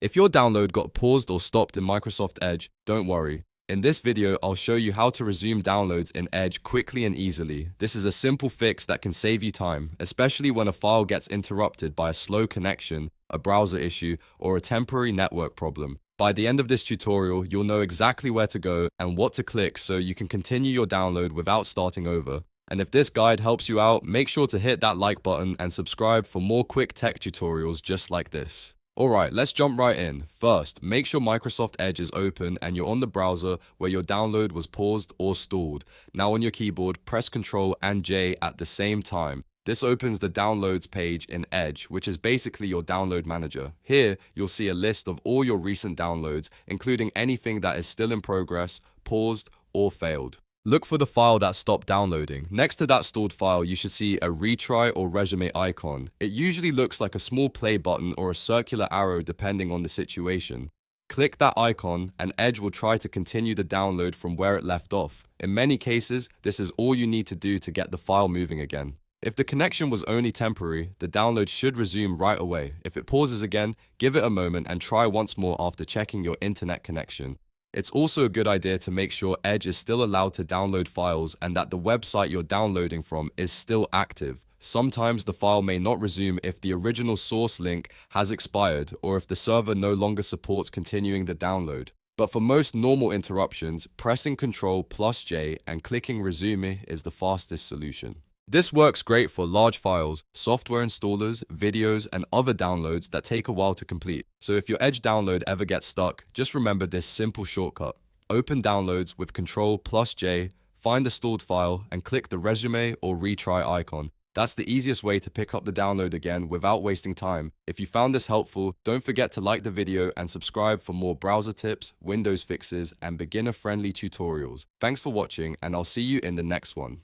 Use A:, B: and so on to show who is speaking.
A: If your download got paused or stopped in Microsoft Edge, don't worry. In this video, I'll show you how to resume downloads in Edge quickly and easily. This is a simple fix that can save you time, especially when a file gets interrupted by a slow connection, a browser issue, or a temporary network problem. By the end of this tutorial, you'll know exactly where to go and what to click so you can continue your download without starting over. And if this guide helps you out, make sure to hit that like button and subscribe for more quick tech tutorials just like this. Alright, let's jump right in. First, make sure Microsoft Edge is open and you're on the browser where your download was paused or stalled. Now on your keyboard, press Ctrl and J at the same time. This opens the Downloads page in Edge, which is basically your download manager. Here, you'll see a list of all your recent downloads, including anything that is still in progress, paused, or failed. Look for the file that stopped downloading. Next to that stalled file, you should see a retry or resume icon. It usually looks like a small play button or a circular arrow depending on the situation. Click that icon and Edge will try to continue the download from where it left off. In many cases, this is all you need to do to get the file moving again. If the connection was only temporary, the download should resume right away. If it pauses again, give it a moment and try once more after checking your internet connection. It's also a good idea to make sure Edge is still allowed to download files and that the website you're downloading from is still active. Sometimes the file may not resume if the original source link has expired or if the server no longer supports continuing the download. But for most normal interruptions, pressing Ctrl+J and clicking Resume is the fastest solution. This works great for large files, software installers, videos, and other downloads that take a while to complete. So if your Edge download ever gets stuck, just remember this simple shortcut. Open Downloads with Ctrl+J, find the stalled file, and click the resume or retry icon. That's the easiest way to pick up the download again without wasting time. If you found this helpful, don't forget to like the video and subscribe for more browser tips, Windows fixes, and beginner-friendly tutorials. Thanks for watching, and I'll see you in the next one.